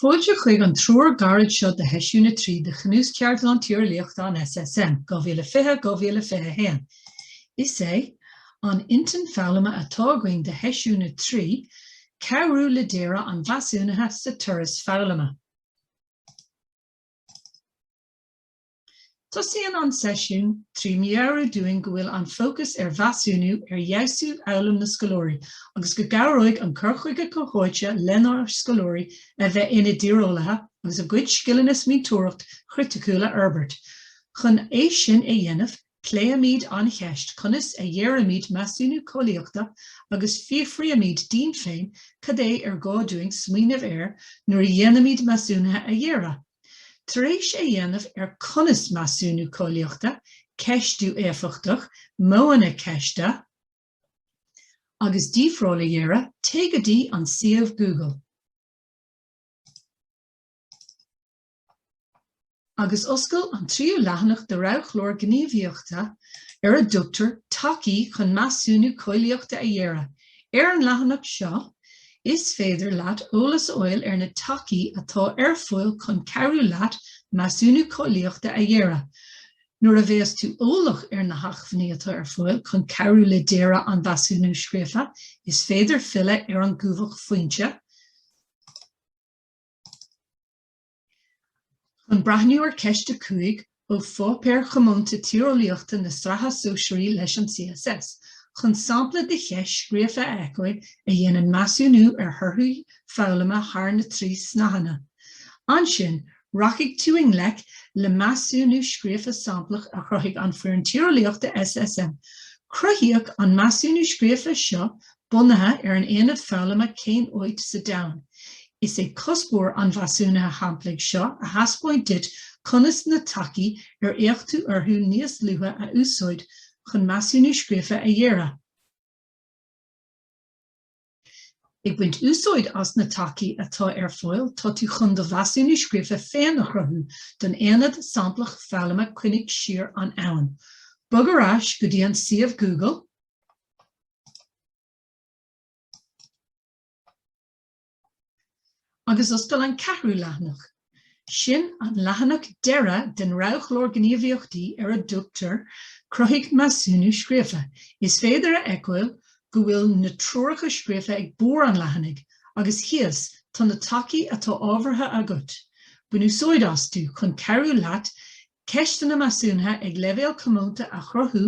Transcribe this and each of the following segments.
Fóilte chuig an Treoir garad seo de Mheasúnú trí de chnús ceart an tíor líocht an SSM, 2025 Is é, an intin Foghlama atá going de Mheasúnú trí, cearú le déire an Mheasúnatha sa Turas Foghlama. Tosaíonn an sesiún trí mearú doing go bhfuil an focus Mheasúnú jaasú eolam na scoláirí, agus go gabhróidh an cur chuige go háite lenar scoláirí a bheith ina díreolaithe agus a gcuid scileannas míteoireacht chriticúla Herbert. Chun é sin é dhéanamh, cléamíd an cheist conas a dhéireamíd Mheasúnú cóilíochta agus fiafriamíd dín féin cad é gáúing smaoinemh nuair a dhéanamíd Mheasúnatha a dhéire. Taréis é dhéanamh conas Mheasúnú cóilíochta, ceistú éifeachtach, móna ceiste, agus dífrála dhéire, tégadí an siamh Google. Agus oscail an tríú leathanach de roghlór gníomhaíochta a dúchtar tacaí chun Mheasúnú cóilíochta a dhéire. An leathanach seo, is féidir leat ólas oil na tacaí atá foiil chun cearú leat Mheasúnú cóilíochta a dhéire. Nuair a bheas tú ólach na hachfaní atá foiil chun cearú le déire an Mheasúnú scríofa, is féidir fille an gúbhach foiointe. Chun brathniúir ceiste cuaig ó fápéir chomónta tíreolaíochta na stratha sóisiúí leis an CSS. Chun sampla de cheist scríofa eicóid a dhéanann Mheasúnú thurthu Foghlama thar na trí sneachana. Ansin, rachaigh tú in lech le Mheasúnú scríofa samplach a chruthigh an fuair tíreolaíochta SSM. Cruthíodh an Mheasúnú scríofa seo bunathe an aonad Foghlama cén óid sa domhan. Is é cuspóir an Mheasúnatha hamplaigh seo a haspóid dit conas na tacaí éachtú orthú níos luatha a úsáid chun Mheasúnú scríofa a dhéire. Ag buint úsáid as na tacaí atá foiil tá tú chun do Mheasúnú scríofa féin nach rathú don aonad samplach Foghlama cuinnigh siar an abhainn. Bugarás go dtí an siamh Google, agus oscail an ceathrú leathanach. Sin an leathanach deire den roghlór gníomhaíochtaí a dúchtar cruthigh Mheasúnú scríofa. Is féidir a eicáil go bhfuil na tróracha scríofa ag bór an leathanach, agus thias tá na tacaí atá ábhartha agat. Buin úsáid as tú chun cearú leat ceistena Mheasúnatha ag leibhéal commónta a chruthú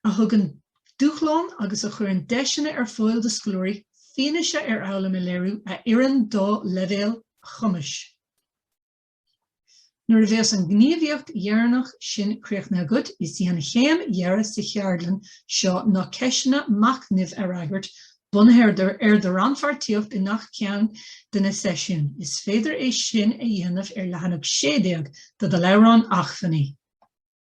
a thugann dúchláin agus a chuireann deisina foiil de scoláirí fianaise eolam i léirú a iarrainn dá leibhéal chumas. Nuair a bheas an gníomhaíocht dhearnach sin críochna agat, is í an chéim dhearra sa cheardlan seo ná ceisina machnamh a raigart bunathe de ranfartíocht i nach ceann de na sesiún. Is féidir é sin a dhéanamh leathanach séideag do de leabhrán achfaní.